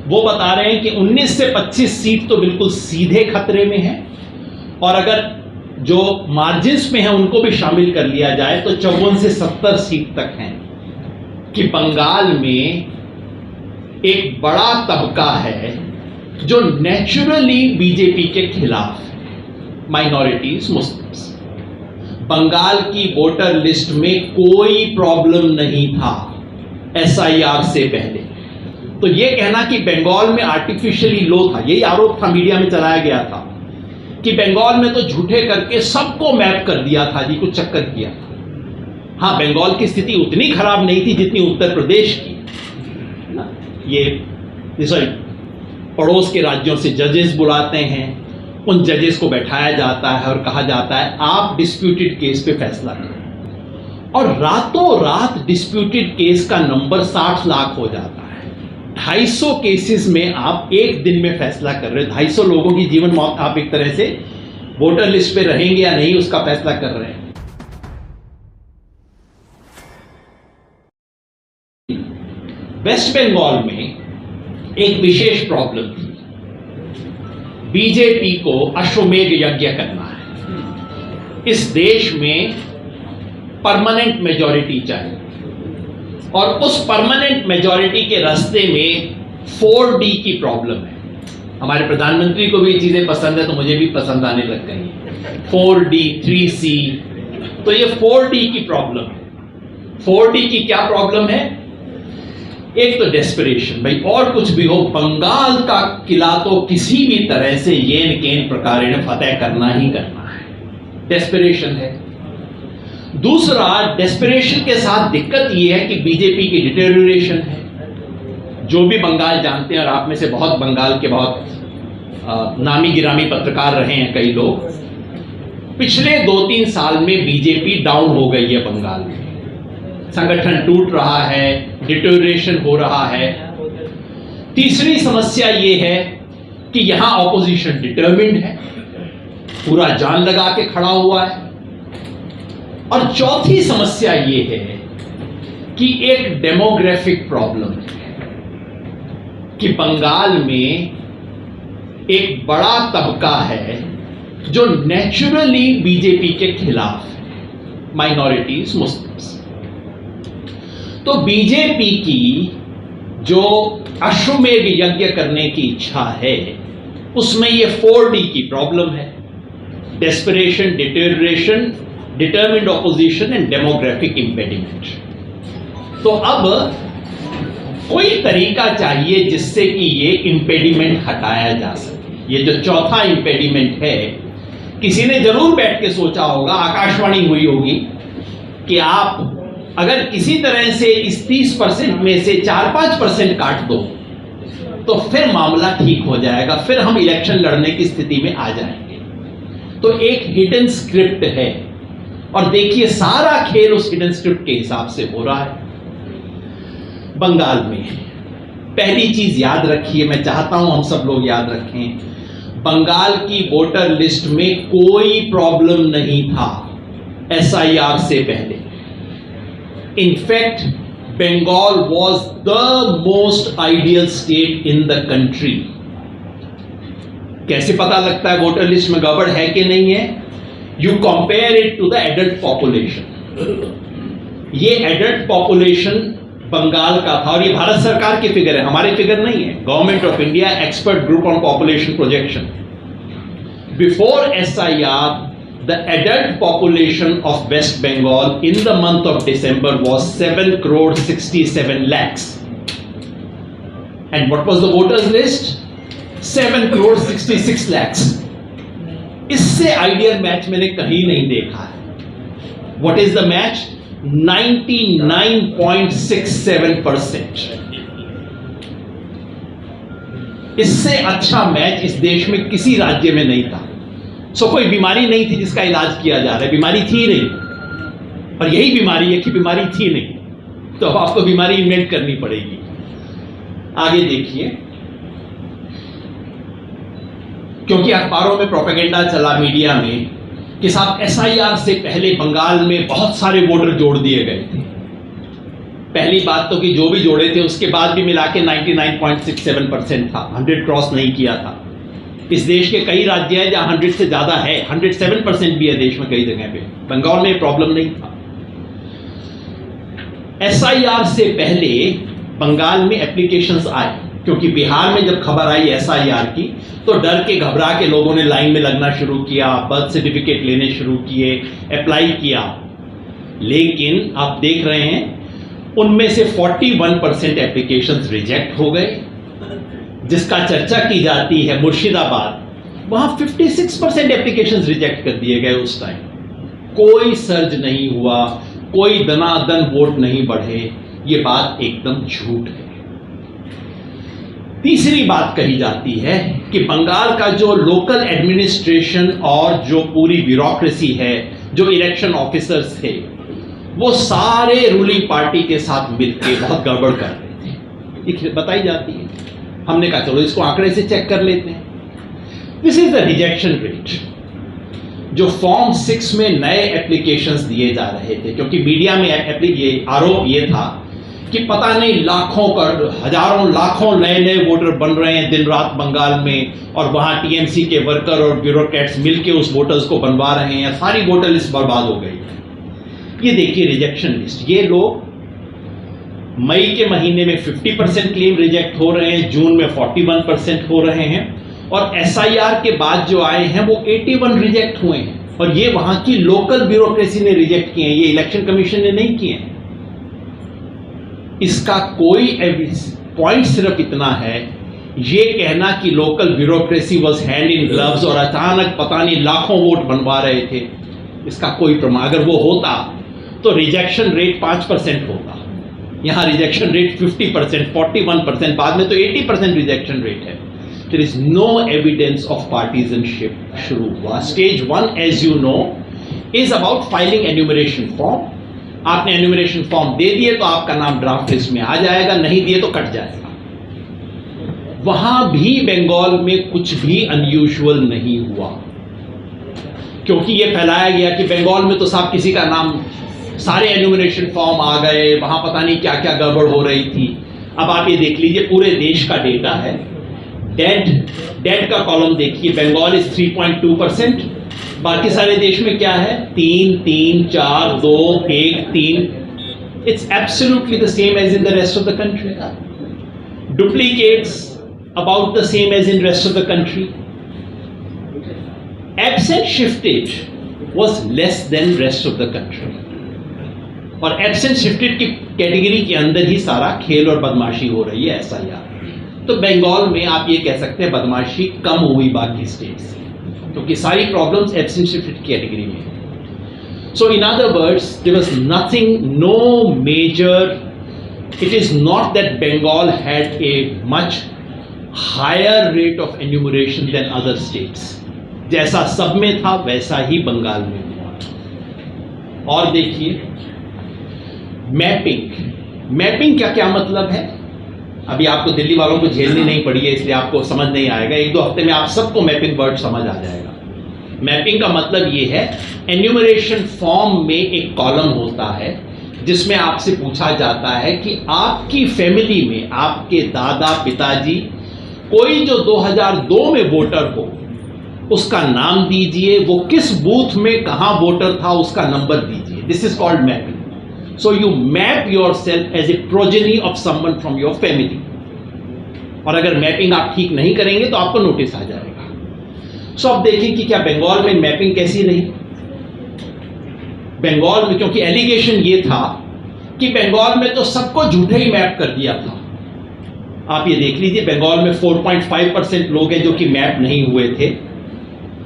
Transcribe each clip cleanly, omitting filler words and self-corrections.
वो बता रहे हैं कि 19 से 25 सीट तो बिल्कुल सीधे खतरे में है, और अगर जो मार्जिन्स में है उनको भी शामिल कर लिया जाए तो 54 से 70 सीट तक हैं कि बंगाल में एक बड़ा तबका है जो नेचुरली बीजेपी के खिलाफ है, माइनॉरिटीज, मुस्लिम्स। बंगाल की वोटर लिस्ट में कोई प्रॉब्लम नहीं था एसआईआर से पहले। तो यह कहना कि बंगाल में आर्टिफिशियली लो था, यही आरोप था, मीडिया में चलाया गया था कि बंगाल में तो झूठे करके सबको मैप कर दिया था जी, कुछ चक्कर किया था। हाँ, बंगाल की स्थिति उतनी खराब नहीं थी जितनी उत्तर प्रदेश की ना। ये सॉरी, पड़ोस के राज्यों से जजेस बुलाते हैं, उन जजेस को बैठाया जाता है और कहा जाता है आप डिस्प्यूटेड केस पे फैसला करें, और रातों रात डिस्प्यूटेड केस का नंबर 60 लाख हो जाता है। 250 केसेस में आप एक दिन में फैसला कर रहे हैं। 250 लोगों की जीवन मौत आप एक तरह से वोटर लिस्ट पे रहेंगे या नहीं उसका फैसला कर रहे हैं। वेस्ट बंगाल में एक विशेष प्रॉब्लम थी, बीजेपी को अश्वमेध यज्ञ करना है। इस देश में परमानेंट मेजॉरिटी चाहिए, और उस परमानेंट मेजॉरिटी के रास्ते में 4D की प्रॉब्लम है। हमारे प्रधानमंत्री को भी ये चीजें पसंद है तो मुझे भी पसंद आने लग गई। 4D, 3C, तो ये 4D की प्रॉब्लम है। 4D की क्या प्रॉब्लम है? एक तो डेस्परेशन, भाई और कुछ भी हो, बंगाल का किला तो किसी भी तरह से येन केन प्रकार फतेह करना ही करना है, डेस्परेशन है। दूसरा, डेस्परेशन के साथ दिक्कत यह है कि बीजेपी की डिटेरियोरेशन है। जो भी बंगाल जानते हैं, और आप में से बहुत बंगाल के बहुत नामी गिरामी पत्रकार रहे हैं कई लोग, पिछले 2-3 साल में बीजेपी डाउन हो गई है बंगाल में। संगठन टूट रहा है, डिटेरियोरेशन हो रहा है। तीसरी समस्या यह है कि यहां ऑपोजिशन डिटर्मिन्ड है, पूरा जान लगा के खड़ा हुआ है। और चौथी समस्या यह है कि एक डेमोग्राफिक प्रॉब्लम है कि बंगाल में एक बड़ा तबका है जो नेचुरली बीजेपी के खिलाफ है, माइनॉरिटीज, मुस्लिम्स। तो बीजेपी की जो अश्वमेध यज्ञ करने की इच्छा है उसमें ये 4D की प्रॉब्लम है, desperation, deterioration, determined opposition and demographic impediment. तो अब कोई तरीका चाहिए जिससे कि ये इंपेडिमेंट हटाया जा सके। ये जो चौथा इंपेडिमेंट है, किसी ने जरूर बैठ के सोचा होगा, आकाशवाणी हुई होगी कि आप अगर किसी तरह से इस 30% में से 4-5% काट दो तो फिर मामला ठीक हो जाएगा, फिर हम इलेक्शन लड़ने की स्थिति में आ जाएंगे। तो एक हिडन स्क्रिप्ट है, और देखिए सारा खेल उस हिडन स्क्रिप्ट के हिसाब से हो रहा है बंगाल में। पहली चीज याद रखिए, मैं चाहता हूं हम सब लोग याद रखें, बंगाल की वोटर लिस्ट में कोई प्रॉब्लम नहीं था एसआईआर से पहले। In fact Bengal was the most ideal state in the country. कैसे पता लगता है वोटर लिस्ट में गड़बड़ है कि नहीं है? You compare it to the adult population. ये एडल्ट पॉपुलेशन बंगाल का था, और ये भारत सरकार के फिगर है, हमारे फिगर नहीं है, government of India expert group on population projection. Before SIR the adult population of West Bengal in the month of December was 7,67 lakhs. And what was the voters list? 7,66 lakhs. इससे ideal match मैंने कहीं नहीं देखा है। What is the match? 99.67%. इससे अच्छा match इस देश में किसी राज्य में नहीं था। कोई बीमारी नहीं थी जिसका इलाज किया जा रहा है, बीमारी थी नहीं, और यही बीमारी है कि बीमारी थी नहीं, तो अब आपको बीमारी इन्वेंट करनी पड़ेगी। आगे देखिए, क्योंकि अखबारों में प्रोपेगेंडा चला, मीडिया में, कि साहब एसआईआर से पहले बंगाल में बहुत सारे वोटर जोड़ दिए गए थे। पहली बात तो कि जो भी जोड़े थे उसके बाद भी मिला के 99.67% था, 100 क्रॉस नहीं किया था। इस देश के कई राज्य हैं जहां 100 से ज्यादा है, 107% भी है देश में कई जगह पे। बंगाल में प्रॉब्लम नहीं था। एसआईआर से पहले बंगाल में एप्लीकेशंस आए, क्योंकि बिहार में जब खबर आई एसआईआर की तो डर के घबरा के लोगों ने लाइन में लगना शुरू किया, बर्थ सर्टिफिकेट लेने शुरू किए, अप्लाई किया। लेकिन आप देख रहे हैं उनमें से 41% एप्लीकेशंस रिजेक्ट हो गए। जिसका चर्चा की जाती है मुर्शिदाबाद, वहां 56% एप्लीकेशंस रिजेक्ट कर दिए गए उस टाइम। कोई सर्ज नहीं हुआ, कोई दनादन वोट नहीं बढ़े। ये बात एकदम झूठ है। तीसरी बात कही जाती है कि बंगाल का जो लोकल एडमिनिस्ट्रेशन और जो पूरी ब्यूरोक्रेसी है, जो इलेक्शन ऑफिसर्स थे, वो सारे रूलिंग पार्टी के साथ मिलकर बहुत गड़बड़ कर रहे थे, ये बताई जाती है। हमने कहा चलो इसको आंकड़े से चेक कर लेते हैं। This is the rejection rate. जो फॉर्म 6 में नए एप्लीकेशंस दिए जा रहे थे, क्योंकि मीडिया में ये आरोप ये था कि पता नहीं लाखों कर हजारों लाखों नए नए वोटर बन रहे हैं दिन रात बंगाल में, और वहां टीएमसी के वर्कर और ब्यूरोक्रेट्स मिलके उस वोटर्स को बनवा रहे हैं, सारी वोटर लिस्ट बर्बाद हो गई। ये देखिए रिजेक्शन लिस्ट। ये लोग मई के महीने में 50% क्लेम रिजेक्ट हो रहे हैं, जून में 41% हो रहे हैं, और एसआईआर के बाद जो आए हैं वो 81 रिजेक्ट हुए हैं। और ये वहां की लोकल ब्यूरोक्रेसी ने रिजेक्ट किए हैं, ये इलेक्शन कमीशन ने नहीं किए हैं। इसका कोई पॉइंट सिर्फ इतना है, ये कहना कि local bureaucracy was hand in gloves और अचानक पता नहीं लाखों वोट बनवा रहे थे, इसका कोई प्रमाण। अगर वो होता तो रिजेक्शन रेट 5% होता। यहां रिजेक्शन रेट 50%, 41%, बाद में तो 80% रिजेक्शन रेट है। There is no evidence of partisanship शुरू हुआ। Stage 1 as you know is about filing enumeration form. आपने एन्यूमरेशन फॉर्म दे दिए तो आपका नाम ड्राफ्ट लिस्ट में आ जाएगा, नहीं दिए तो कट जाएगा। वहां भी बंगाल में कुछ भी अनयूजुअल नहीं हुआ, क्योंकि यह फैलाया गया कि बंगाल में तो साहब किसी का नाम, सारे एन्यूमरेशन फॉर्म आ गए, वहां पता नहीं क्या क्या गड़बड़ हो रही थी। अब आप ये देख लीजिए, पूरे देश का डेटा है। डेड का कॉलम देखिए, बंगाल इज 3.2%, बाकी सारे देश में क्या है 3, 3, 4, 2, 1, 3। It's absolutely the same as in the rest of the country. Duplicates about the same as in rest of the country. Absent shifted was less than rest of the country। और absent shifted की category के अंदर ही सारा खेल और बदमाशी हो रही है एसआईआर। तो बंगाल में आप ये कह सकते हैं बदमाशी कम हुई बाकी स्टेट से, क्योंकि सारी प्रॉब्लम्स एब्सेंट शिफ्टेड कैटेगरी में है। So in other words there was nothing, no major, it is not that Bengal had a much higher rate of enumeration than other states. जैसा सब में था वैसा ही बंगाल में हुआ। और देखिए मैपिंग का क्या मतलब है, अभी आपको दिल्ली वालों को झेलनी नहीं पड़ी है, इसलिए आपको समझ नहीं आएगा। 1-2 हफ्ते में आप सबको मैपिंग वर्ड समझ आ जाएगा। मैपिंग का मतलब ये है, एन्यूमरेशन फॉर्म में एक कॉलम होता है जिसमें आपसे पूछा जाता है कि आपकी फैमिली में आपके दादा पिताजी कोई जो 2002 में वोटर हो उसका नाम दीजिए, वो किस बूथ में कहां वोटर था उसका नंबर दीजिए। This is called mapping. So you map yourself as a progeny of someone from your family। और अगर मैपिंग आप ठीक नहीं करेंगे तो आपको नोटिस आ जाएगा। सो अब देखिए कि क्या बंगाल में मैपिंग कैसी रही। बंगाल में क्योंकि एलिगेशन ये था कि बंगाल में तो सबको झूठे ही मैप कर दिया था। आप ये देख लीजिए, बंगाल में 4.5% लोग हैं जो कि मैप नहीं हुए थे,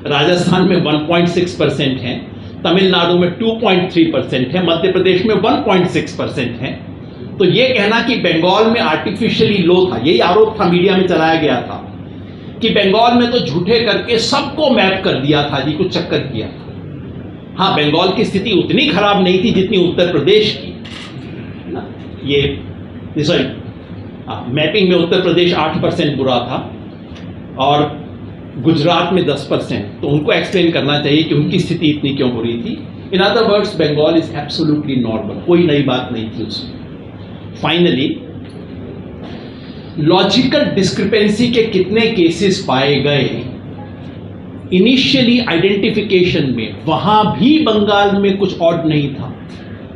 राजस्थान में 1.6% हैं, तमिलनाडु में 2.3% है, मध्य प्रदेश में 1.6% है। तो ये कहना कि बंगाल में आर्टिफिशियली लो था, यही आरोप था, मीडिया में चलाया गया था कि बंगाल में तो झूठे करके सबको मैप कर दिया था जी, कुछ चक्कर किया था। हाँ, बंगाल की स्थिति उतनी खराब नहीं थी जितनी उत्तर प्रदेश की। ये सॉरी, मैपिंग में उत्तर प्रदेश 8% बुरा था और गुजरात में 10%। तो उनको एक्सप्लेन करना चाहिए कि उनकी स्थिति इतनी क्यों बुरी थी। In other words, Bengal is absolutely normal, कोई नई बात नहीं थी उसमें। फाइनली लॉजिकल डिस्क्रिपेंसी के कितने केसेस पाए गए इनिशियली आइडेंटिफिकेशन में, वहां भी बंगाल में कुछ ऑड नहीं था।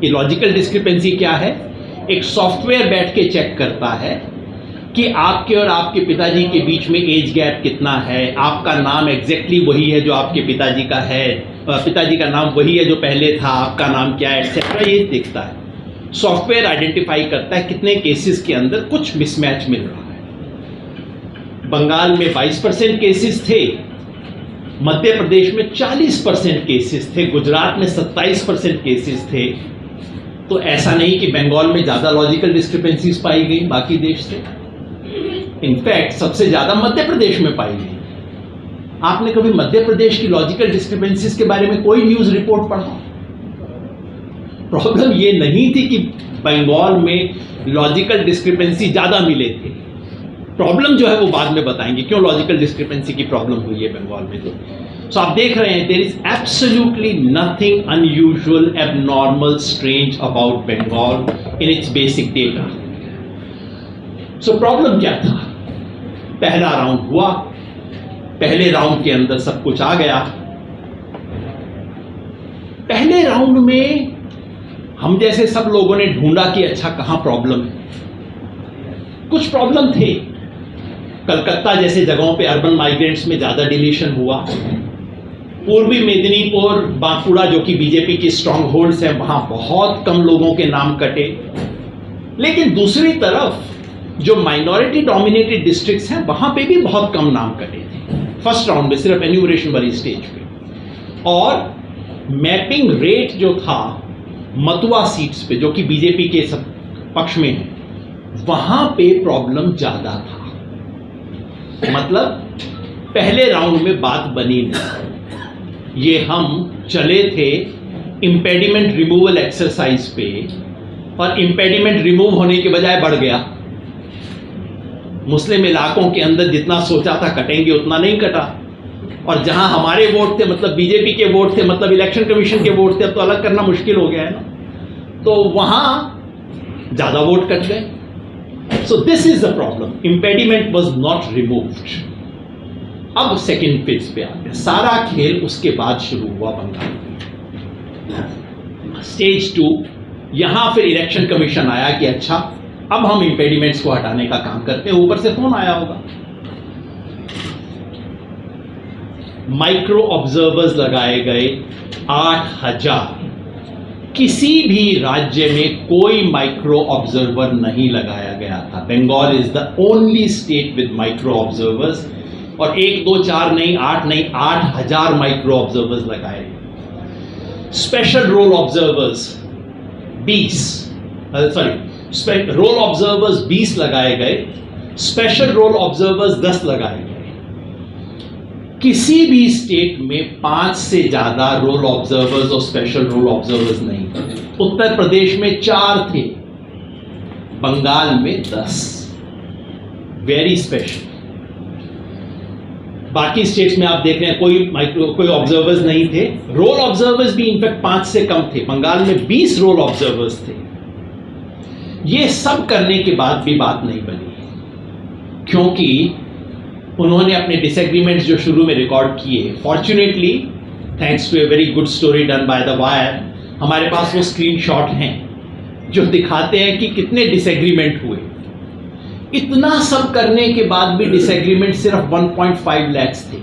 ये लॉजिकल डिस्क्रिपेंसी क्या है? एक सॉफ्टवेयर बैठ के चेक करता है कि आपके और आपके पिताजी के बीच में एज गैप कितना है, आपका नाम एग्जैक्टली वही है जो आपके पिताजी का है, पिताजी का नाम वही है जो पहले था, आपका नाम क्या है, एक्सेट्रा, ये देखता है। सॉफ्टवेयर आइडेंटिफाई करता है कितने केसेस के अंदर कुछ मिसमैच मिल रहा है। बंगाल में 22% केसेस थे, मध्य प्रदेश में 40% केसेस थे, गुजरात में 27% केसेस थे। तो ऐसा नहीं कि बंगाल में ज्यादा लॉजिकल डिस्क्रिपेंसीज पाई गई बाकी देश से, इनफैक्ट सबसे ज्यादा मध्य प्रदेश में पाई गई। आपने कभी मध्य प्रदेश की लॉजिकल डिस्क्रिपेंसीज के बारे में कोई न्यूज रिपोर्ट पढ़ा? प्रॉब्लम ये नहीं थी कि बंगाल में लॉजिकल डिस्क्रिपेंसी ज्यादा मिले थे। प्रॉब्लम जो है वो बाद में बताएंगे क्यों लॉजिकल डिस्क्रिपेंसी की प्रॉब्लम हुई है बंगाल में। तो आप देख रहे हैं, there is absolutely nothing unusual, abnormal, strange about Bengal in its basic data. So problem क्या था? पहला राउंड हुआ, पहले राउंड के अंदर सब कुछ आ गया। पहले राउंड में हम जैसे सब लोगों ने ढूंढा कि अच्छा कहां प्रॉब्लम है। कुछ प्रॉब्लम थे, कलकत्ता जैसे जगहों पे अर्बन माइग्रेंट्स में ज्यादा डिलीशन हुआ, पूर्वी मेदिनीपुर, बांकुड़ा जो कि बीजेपी की स्ट्रांग होल्ड्स हैं, वहां बहुत कम लोगों के नाम कटे। लेकिन दूसरी तरफ जो माइनॉरिटी डोमिनेटेड डिस्ट्रिक्ट्स हैं वहां पे भी बहुत कम नाम कटे थे फर्स्ट राउंड में, सिर्फ एन्यूमरेशन वाली स्टेज पे। और मैपिंग रेट जो था मतुआ सीट्स पे जो कि बीजेपी के सब पक्ष में है, वहां पे प्रॉब्लम ज्यादा था। मतलब पहले राउंड में बात बनी नहीं। ये हम चले थे इंपेडिमेंट रिमूवल एक्सरसाइज पे, और इंपेडिमेंट रिमूव होने के बजाय बढ़ गया। मुस्लिम इलाकों के अंदर जितना सोचा था कटेंगे उतना नहीं कटा, और जहां हमारे वोट थे मतलब बीजेपी के वोट थे, मतलब इलेक्शन कमीशन के वोट थे, अब तो अलग करना मुश्किल हो गया है ना, तो वहां ज्यादा वोट कट गए। So this is the problem, impediment was not removed. अब सेकेंड फेज पे आ गया, सारा खेल उसके बाद शुरू हुआ बंगाल में। स्टेज 2, यहां फिर इलेक्शन कमीशन आया कि अच्छा अब हम इंपेडिमेंट्स को हटाने का काम करते हैं। ऊपर से फोन आया होगा, माइक्रो ऑब्जर्वर्स लगाए गए 8000। किसी भी राज्य में कोई माइक्रो ऑब्जर्वर नहीं लगाया गया था। Bengal is the only state with micro observers, और 1, 2, 4 नहीं, 8 नहीं, 8000 माइक्रो ऑब्जर्वर्स लगाए। Special roll observers roll observers 20 लगाए गए, स्पेशल रोल ऑब्जर्वर्स 10 लगाए गए। किसी भी स्टेट में 5 से ज्यादा रोल ऑब्जर्वर्स और स्पेशल रोल ऑब्जर्वर्स नहीं थे। उत्तर प्रदेश में 4 थे, बंगाल में 10, वेरी स्पेशल। बाकी स्टेट्स में आप देख रहे हैं कोई ऑब्जर्वर्स नहीं थे। रोल ऑब्जर्वर्स भी इनफैक्ट 5 से कम थे, बंगाल में 20 रोल ऑब्जर्वर्स थे। ये सब करने के बाद भी बात नहीं बनी, क्योंकि उन्होंने अपने डिसएग्रीमेंट्स जो शुरू में रिकॉर्ड किए, fortunately thanks to a very good story done by the Wire, हमारे पास वो स्क्रीनशॉट हैं जो दिखाते हैं कि कितने डिसएग्रीमेंट हुए। इतना सब करने के बाद भी डिसएग्रीमेंट सिर्फ 1.5 लाख थे।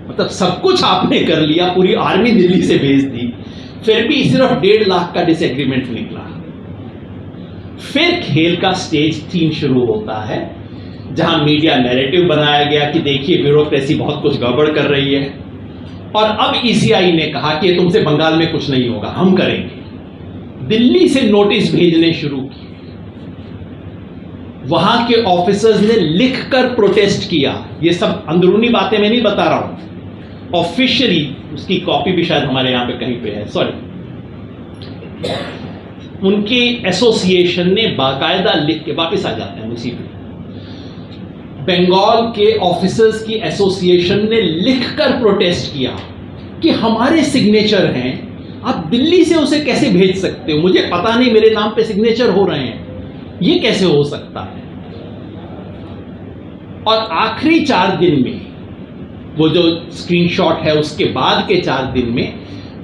मतलब सब कुछ आपने कर लिया, पूरी आर्मी दिल्ली से भेज दी, फिर भी सिर्फ 1.5 लाख का डिसएग्रीमेंट निकला। फिर खेल का स्टेज 3 शुरू होता है, जहां मीडिया नैरेटिव बनाया गया कि देखिए ब्यूरोक्रेसी बहुत कुछ गड़बड़ कर रही है, और अब ईसीआई ने कहा कि तुमसे बंगाल में कुछ नहीं होगा, हम करेंगे। दिल्ली से नोटिस भेजने शुरू किए, वहां के ऑफिसर्स ने लिखकर प्रोटेस्ट किया। ये सब अंदरूनी बातें मैं नहीं बता रहा हूं, ऑफिशियली उसकी कॉपी भी शायद हमारे यहां पे कहीं पे है, सॉरी। उनकी एसोसिएशन ने बाकायदा लिख के, वापस आ जाते हैं उसी पे, बंगाल के ऑफिसर्स की एसोसिएशन ने लिखकर प्रोटेस्ट किया कि हमारे सिग्नेचर हैं, आप दिल्ली से उसे कैसे भेज सकते हो? मुझे पता नहीं, मेरे नाम पे सिग्नेचर हो रहे हैं, ये कैसे हो सकता है? और आखिरी 4 दिन में, वो जो स्क्रीनशॉट है उसके बाद के 4 दिन में,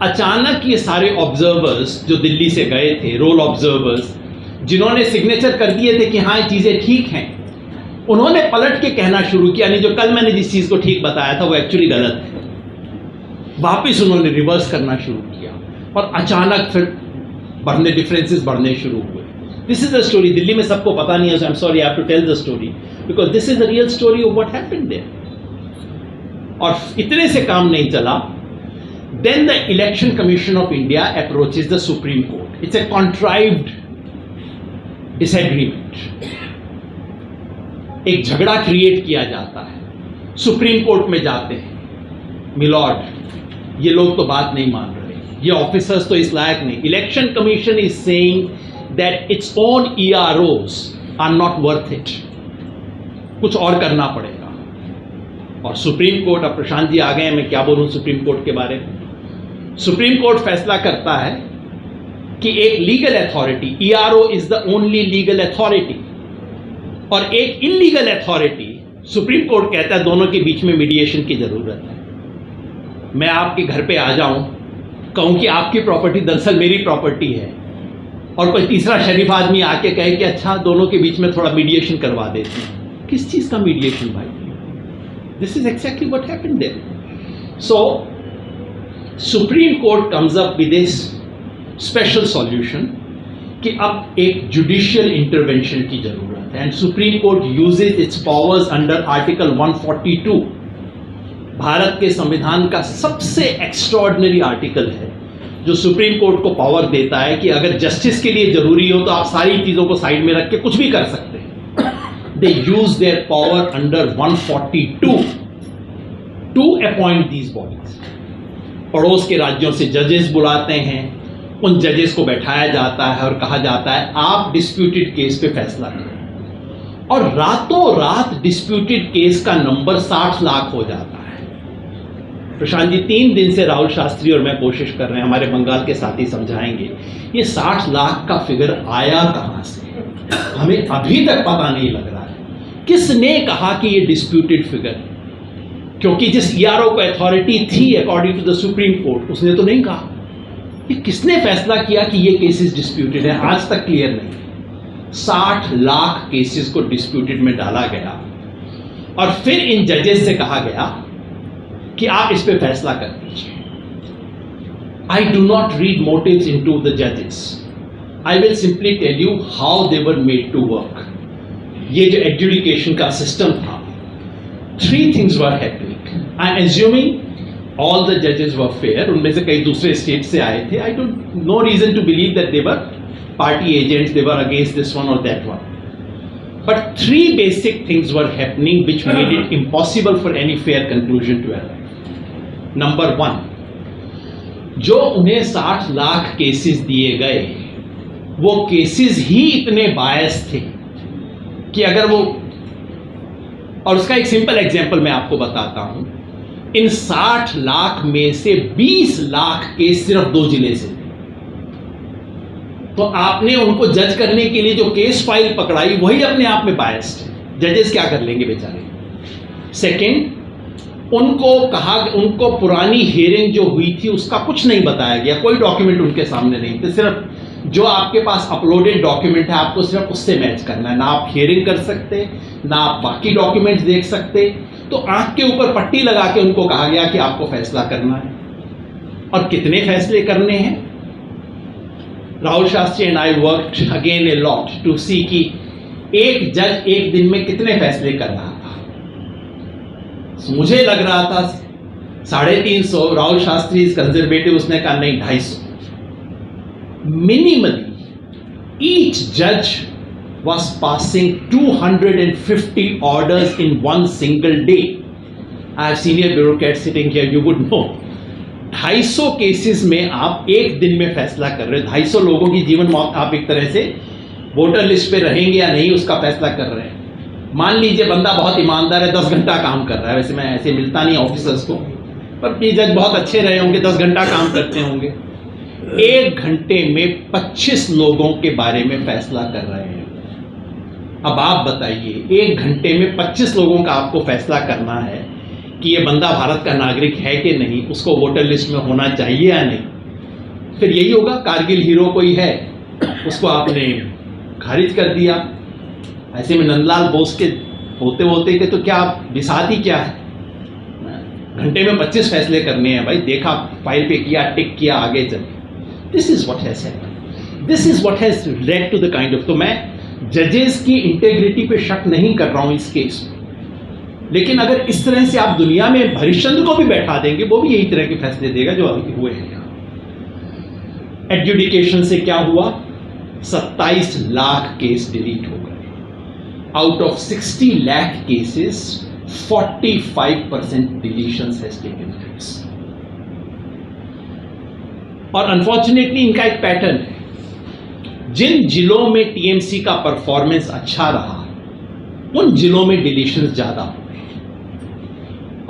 अचानक ये सारे ऑब्जर्वर्स जो दिल्ली से गए थे, रोल ऑब्जर्वर्स, जिन्होंने सिग्नेचर कर दिए थे कि हाँ ये चीजें ठीक हैं, उन्होंने पलट के कहना शुरू किया, नहीं जो कल मैंने जिस चीज को ठीक बताया था वो एक्चुअली गलत है। वापिस उन्होंने रिवर्स करना शुरू किया और अचानक फिर डिफरेंसेस बढ़ने शुरू हुए। This is the story. Delhi में सबको पता नहीं है, so I am sorry I have to tell the story because this is the real story of what happened there. और इतने से काम नहीं चला, then the Election Commission of India approaches the Supreme Court. It's a contrived disagreement, एक झगड़ा create किया जाता है, सुप्रीम कोर्ट में जाते हैं, मिलॉर्ड ये लोग तो बात नहीं मान रहे, ये ऑफिसर्स तो इस लायक नहीं। Election commission is saying that its own EROs are not worth it, कुछ और करना पड़ेगा। और सुप्रीम कोर्ट, अब प्रशांत जी आ गए हैं, मैं क्या बोलूं सुप्रीम कोर्ट के बारे में। सुप्रीम कोर्ट फैसला करता है कि एक legal authority, ERO is the only legal authority, और एक इलीगल अथॉरिटी, सुप्रीम कोर्ट कहता है दोनों के बीच में मीडिएशन की जरूरत है। मैं आपके घर पे आ जाऊं, कहूं कि आपकी प्रॉपर्टी दरअसल मेरी प्रॉपर्टी है, और कोई तीसरा शरीफ आदमी आके कहे कि अच्छा दोनों के बीच में थोड़ा मीडिएशन करवा देते हैं। किस चीज का मीडिएशन भाई? This is exactly what happened there. So Supreme Court comes up with this special solution कि अब एक जुडिशियल इंटरवेंशन की जरूरत है, and Supreme Court uses its powers under article 142, Bharat के संविधान का सबसे एक्स्ट्रॉर्डिनरी आर्टिकल है, जो सुप्रीम कोर्ट को पावर देता है कि अगर जस्टिस के लिए जरूरी हो तो आप सारी चीजों को साइड में रख के कुछ भी कर सकते हैं। They use their power under 142 to appoint these bodies. पड़ोस के राज्यों से जजेस बुलाते हैं, उन जजेस को बैठाया जाता है और कहा जाता है आप डिस्प्यूटेड केस पे फैसला करें, और रातों रात डिस्प्यूटेड केस का नंबर 60 लाख हो जाता है। प्रशांत जी 3 दिन से राहुल शास्त्री और मैं कोशिश कर रहे हैं, हमारे बंगाल के साथी समझाएंगे ये 60 लाख का फिगर आया कहां से, हमें अभी तक पता नहीं लग रहा है। किसने कहा कि ये डिस्प्यूटेड फिगर? क्योंकि जिस ERO को अथॉरिटी थी according to the Supreme Court, उसने तो नहीं कहा। ये किसने फैसला किया कि ये केसेस डिस्प्यूटेड है? आज तक क्लियर नहीं। 60 लाख केसेस को डिस्प्यूटेड में डाला गया, और फिर इन जजेस से कहा गया कि आप इस पे फैसला कर दीजिए। I do not read motives into the जजेस, I will simply tell you how they were made to work. ये जो एडजुडिकेशन का सिस्टम था, 3 things were happening. I am assuming all the judges were fair, उनमें से कई दूसरे state से आए थे। I don't no reason to believe that they were party agents, they were against this one or that one. But 3 basic things were happening which made it impossible for any fair conclusion to arrive. Number 1, जो उन्हें 60 lakh cases दिए गए, वो cases ही इतने बायस थे कि अगर वो, और उसका एक सिंपल एग्जांपल मैं आपको बताता हूं, इन 60 लाख में से 20 लाख केस सिर्फ 2 जिले से, तो आपने उनको जज करने के लिए जो केस फाइल पकड़ाई वही अपने आप में बायस्ड है। जजेस क्या कर लेंगे बेचारे? सेकंड, उनको पुरानी हियरिंग जो हुई थी उसका कुछ नहीं बताया गया, कोई डॉक्यूमेंट उनके सामने नहीं थे, सिर्फ जो आपके पास अपलोडेड डॉक्यूमेंट है आपको सिर्फ उससे मैच करना है, ना आप हियरिंग कर सकते, ना आप बाकी डॉक्यूमेंट्स देख सकते। तो आंख के ऊपर पट्टी लगा के उनको कहा गया कि आपको फैसला करना है, और कितने फैसले करने हैं। Rahul Shastri and I worked again a lot to see कि एक जज एक दिन में कितने फैसले कर रहा था। मुझे लग रहा था 350, राहुल शास्त्री इज कंजर्वेटिव, उसने कहा नहीं 250। Minimally, each judge was passing 250 orders in one single day. I have senior bureaucrats sitting here, you would know. 250 cases में आप एक दिन में फैसला कर रहे हो। 250 लोगों की जीवन मौत आप एक तरह से वोटर लिस्ट पे रहेंगे या नहीं उसका फैसला कर रहे हैं। मान लीजिए बंदा बहुत ईमानदार है, 10 घंटा काम कर रहा है, वैसे मैं ऐसे मिलता नहीं ऑफिसर्स को, पर ये जज बहुत अच्छे रहे होंगे, 10 घंटा काम करते होंगे। 1 घंटे में 25 लोगों के बारे में फैसला कर रहे हैं। अब आप बताइए, 1 घंटे में 25 लोगों का आपको फैसला करना है कि ये बंदा भारत का नागरिक है कि नहीं, उसको वोटर लिस्ट में होना चाहिए या नहीं। फिर यही होगा, कारगिल हीरो कोई है, उसको आपने खारिज कर दिया। ऐसे में नंदलाल बोस के होते होते कि तो क्या बिसात ही क्या है, घंटे में 25 फैसले करने हैं भाई। देखा, फाइल पे किया, टिक किया, आगे चले। This is what has happened, this is what has led to the kind of. तो मैं जजेस की इंटेग्रिटी पे शक नहीं कर रहा हूं इस केस में, लेकिन अगर इस तरह से आप दुनिया में हरिश्चंद्र को भी बैठा देंगे, वो भी यही तरह के फैसले देगा जो अभी हुए हैं यहां। एडजुडिकेशन से क्या हुआ, 27 लाख केस डिलीट हो गए। Out of 60 lakh cases 45% deletions has taken place। और अनफॉर्चुनेटली इनका एक पैटर्न है, जिन जिलों में टीएमसी का परफॉर्मेंस अच्छा रहा उन जिलों में डिलीशंस ज्यादा हुए।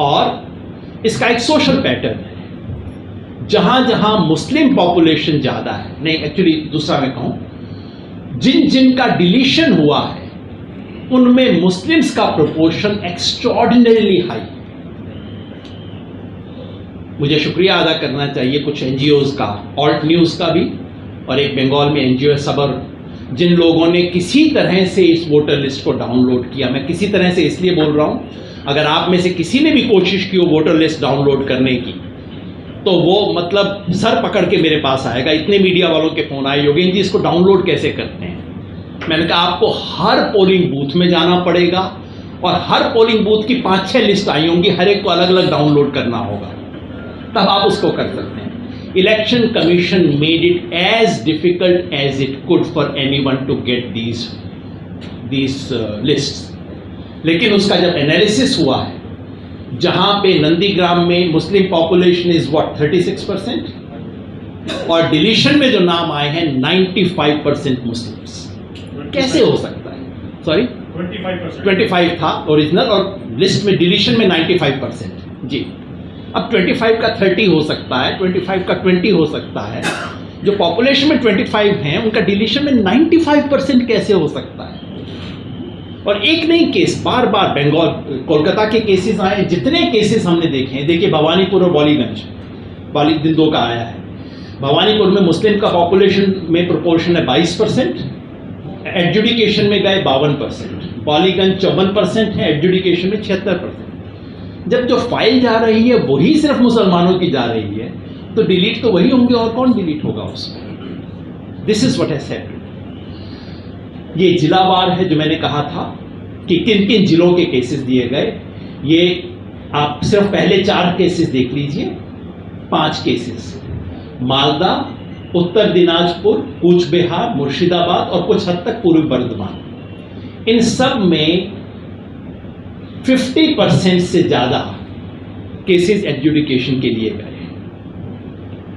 और इसका एक सोशल पैटर्न है, जहां जहां मुस्लिम पॉपुलेशन ज्यादा है, नहीं एक्चुअली दूसरा मैं कहूं, जिन जिन का डिलीशन हुआ है उनमें मुस्लिम्स का प्रोपोर्शन एक्स्ट्रॉर्डिनरीली हाई। मुझे शुक्रिया अदा करना चाहिए कुछ एनजीओज का, ऑल्ट न्यूज का भी, और एक बंगाल में एनजीओ सबर, जिन लोगों ने किसी तरह से इस वोटर लिस्ट को डाउनलोड किया। मैं किसी तरह से इसलिए बोल रहा हूं, अगर आप में से किसी ने भी कोशिश की हो वोटर लिस्ट डाउनलोड करने की, तो वो मतलब सर पकड़ के मेरे पास आएगा। इतने मीडिया वालों के फोन आए, योगेंद्र जी इसको डाउनलोड कैसे करते हैं। मैंने कहा आपको हर पोलिंग बूथ में जाना पड़ेगा, और हर पोलिंग बूथ की 5-6 लिस्ट आई होंगी, हर एक को अलग अलग डाउनलोड करना होगा, तब आप उसको कर सकते हैं। Election commission made it as difficult as it could for anyone to get these lists. लेकिन उसका जब एनालिसिस हुआ है, जहां पे नंदीग्राम में मुस्लिम पॉपुलेशन इज व्हाट 36%, और डिलीशन में जो नाम आए हैं 95% मुस्लिम्स। कैसे हो सकता है, सॉरी 25 था ओरिजिनल, और लिस्ट में डिलीशन में 95% जी। अब 25 का 30 हो सकता है, 25 का 20 हो सकता है। जो पॉपुलेशन में 25 हैं उनका डिलीशन में 95% कैसे हो सकता है। और एक नहीं केस, बार बार बंगाल कोलकाता के केसेस आए, जितने केसेस हमने देखे हैं, देखिए भवानीपुर और बॉलीगंज, दिन 2 का आया है। भवानीपुर में मुस्लिम का पॉपुलेशन में प्रोपोर्शन है 22%, एडजुडिकेशन में गए 52%, बॉलीगंज 54% है, एडजुडिकेशन में 76%। जब जो फाइल जा रही है वही सिर्फ मुसलमानों की जा रही है, तो डिलीट तो वही होंगे, और कौन डिलीट होगा उसमें। This is what has happened. ये जिलावार है जो मैंने कहा था कि किन किन जिलों के केसेस दिए गए। ये आप सिर्फ पहले 4 केसेस देख लीजिए, 5 केसेस मालदा, उत्तर दिनाजपुर, कूच बिहार, मुर्शिदाबाद और कुछ हद तक पूर्वी बर्धमान। इन सब में 50% से ज्यादा केसेस एडजुडिकेशन के लिए गए।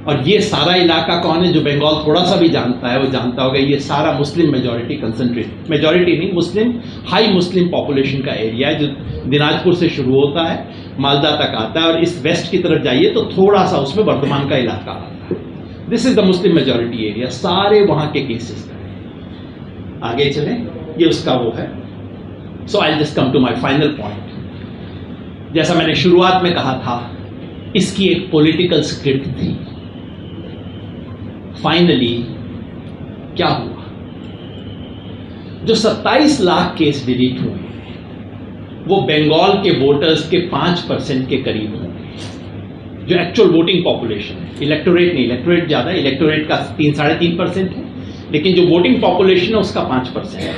और ये सारा इलाका कौन है, जो बंगाल थोड़ा सा भी जानता है वो जानता होगा, ये सारा मुस्लिम मेजॉरिटी कंसंट्रेट, मेजॉरिटी नहीं, मुस्लिम हाई मुस्लिम पॉपुलेशन का एरिया है, जो दिनाजपुर से शुरू होता है, मालदा तक आता है, और इस वेस्ट की तरफ जाइए तो थोड़ा सा उसमें बर्धमान का इलाका आता है। This is the Muslim majority area, सारे वहां के केसेस का। आगे चलें, ये उसका वो है। So I just come to my final point. जैसा मैंने शुरुआत में कहा था, इसकी एक पॉलिटिकल स्क्रिप्ट थी। फाइनली क्या हुआ, जो 27 लाख केस डिलीट हुए वो बंगाल के वोटर्स के 5% के करीब होंगे, जो एक्चुअल वोटिंग पॉपुलेशन है। इलेक्टोरेट नहीं, इलेक्टोरेट ज्यादा, इलेक्टोरेट का 3-3.5% है, लेकिन जो वोटिंग पॉपुलेशन है उसका 5% है।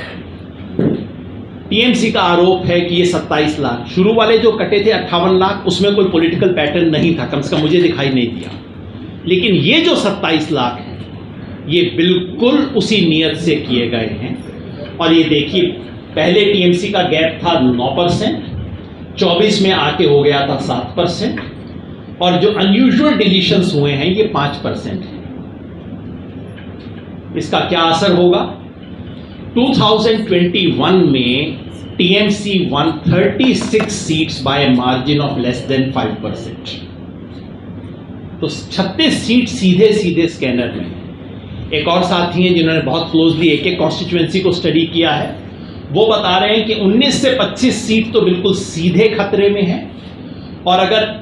टीएमसी का आरोप है कि ये 27 लाख, शुरू वाले जो कटे थे 58 लाख, उसमें कोई पॉलिटिकल पैटर्न नहीं था, कम से कम मुझे दिखाई नहीं दिया। लेकिन ये जो 27 लाख है ये बिल्कुल उसी नियत से किए गए हैं। और ये देखिए, पहले टीएमसी का गैप था 9%, 24 में आके हो गया था 7%, और जो अनयूजुअल डिलीशंस हुए हैं ये 5% है। इसका क्या असर होगा? 2021 में TMC won 36 seats bye margin of less than 5%। तो 36 सीट सीधे सीधे स्कैनर में है। एक और साथी हैं जिन्होंने बहुत क्लोजली एक एक कॉन्स्टिट्यूएंसी को स्टडी किया है, वो बता रहे हैं कि 19 से 25 सीट तो बिल्कुल सीधे खतरे में है, और अगर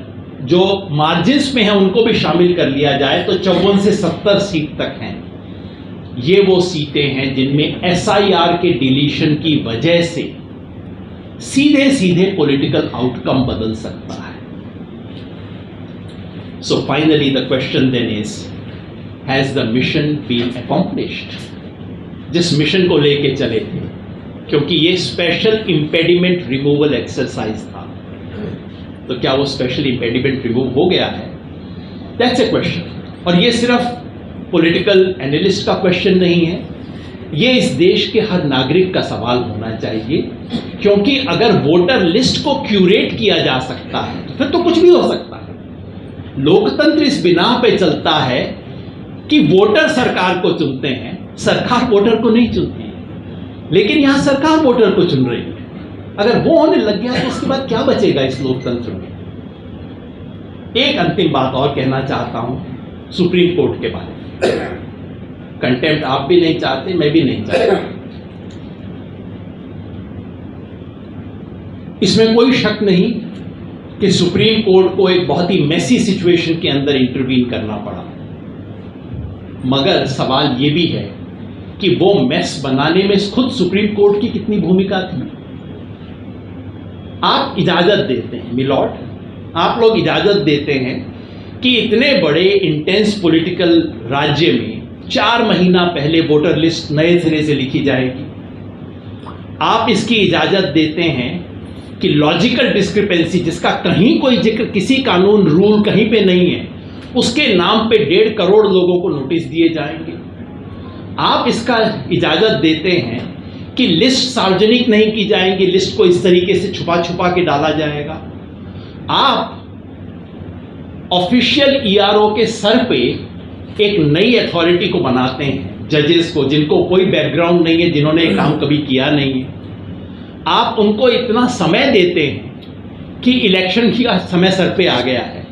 जो मार्जिन्स में है उनको भी शामिल कर लिया जाए तो 54 से 70 सीट तक हैं। ये वो सीटें हैं जिनमें एसआईआर के डिलीशन की वजह से सीधे सीधे पॉलिटिकल आउटकम बदल सकता है। So finally the question then is, has the mission been accomplished? जिस मिशन को लेके चले थे, क्योंकि ये स्पेशल इंपेडिमेंट रिमूवल एक्सरसाइज था, तो क्या वो स्पेशल इंपेडिमेंट रिमूव हो गया है? That's a question. और ये सिर्फ पॉलिटिकल एनालिस्ट का क्वेश्चन नहीं है, ये इस देश के हर नागरिक का सवाल होना चाहिए, क्योंकि अगर वोटर लिस्ट को क्यूरेट किया जा सकता है तो फिर तो कुछ भी हो सकता है। लोकतंत्र इस बिना पे चलता है कि वोटर सरकार को चुनते हैं, सरकार वोटर को नहीं चुनती है, लेकिन यहां सरकार वोटर को चुन रही है। अगर वो होने लग गया तो उसके बाद क्या बचेगा इस लोकतंत्र में? एक अंतिम बात और कहना चाहता हूं सुप्रीम कोर्ट के बारे में। कंटेम्प्ट आप भी नहीं चाहते, मैं भी नहीं चाहता। इसमें कोई शक नहीं कि सुप्रीम कोर्ट को एक बहुत ही मेसी सिचुएशन के अंदर इंटरवीन करना पड़ा, मगर सवाल यह भी है कि वो मेस बनाने में खुद सुप्रीम कोर्ट की कितनी भूमिका थी। आप इजाजत देते हैं मिलॉर्ड, आप लोग इजाजत देते हैं कि इतने बड़े इंटेंस पॉलिटिकल राज्य में 4 महीना पहले वोटर लिस्ट नए सिरे से लिखी जाएगी। आप इसकी इजाजत देते हैं कि लॉजिकल डिस्क्रिपेंसी, जिसका कहीं कोई जिक्र किसी कानून रूल कहीं पे नहीं है, उसके नाम पे 1.5 करोड़ लोगों को नोटिस दिए जाएंगे। आप इसका इजाजत देते हैं कि लिस्ट सार्वजनिक नहीं की जाएंगी, लिस्ट को इस तरीके से छुपा छुपा के डाला जाएगा। आप ऑफिशियल ईआरओ के सर पे एक नई अथॉरिटी को बनाते हैं, जजेस को, जिनको कोई बैकग्राउंड नहीं है, जिन्होंने ये काम कभी किया नहीं है। आप उनको इतना समय देते हैं कि इलेक्शन का समय सर पे आ गया है,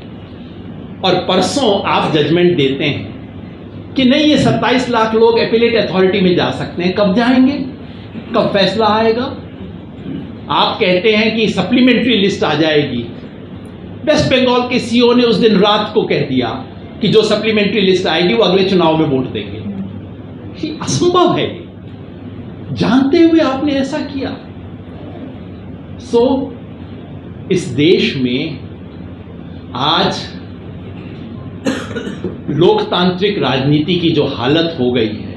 और परसों आप जजमेंट देते हैं कि नहीं, ये 27 लाख लोग एपिलेट अथॉरिटी में जा सकते हैं। कब जाएंगे? कब फैसला आएगा? आप कहते हैं कि सप्लीमेंट्री लिस्ट आ जाएगी। वेस्ट बंगाल के सीओ ने उस दिन रात को कह दिया कि जो सप्लीमेंट्री लिस्ट आएगी वो अगले चुनाव में वोट देंगे। ये असंभव है, जानते हुए आपने ऐसा किया। सो इस देश में आज लोकतांत्रिक राजनीति की जो हालत हो गई है,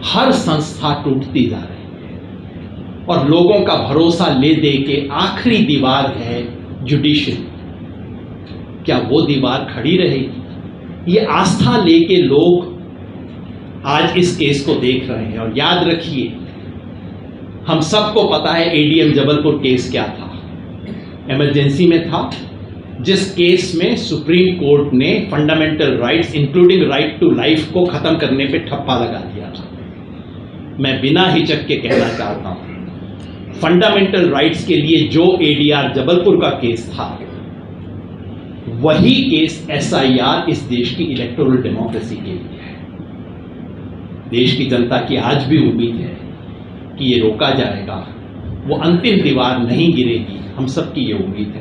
हर संस्था टूटती जा रही है, और लोगों का भरोसा ले दे के आखिरी दीवार है जुडिशरी। क्या वो दीवार खड़ी रहेगी? ये आस्था लेके लोग आज इस केस को देख रहे हैं। और याद रखिए, हम सबको पता है एडीएम जबलपुर केस क्या था। इमरजेंसी में था, जिस केस में सुप्रीम कोर्ट ने fundamental rights including right to life को खत्म करने पे ठप्पा लगा दिया था। मैं बिना हिचक के कहना चाहता हूं, फंडामेंटल राइट्स के लिए जो एडीआर जबलपुर का केस था, वही केस एसआईआर इस देश की इलेक्टोरल डेमोक्रेसी के लिए है। देश की जनता की आज भी उम्मीद है कि ये रोका जाएगा, वो अंतिम दीवार नहीं गिरेगी। हम सबकी ये उम्मीद है।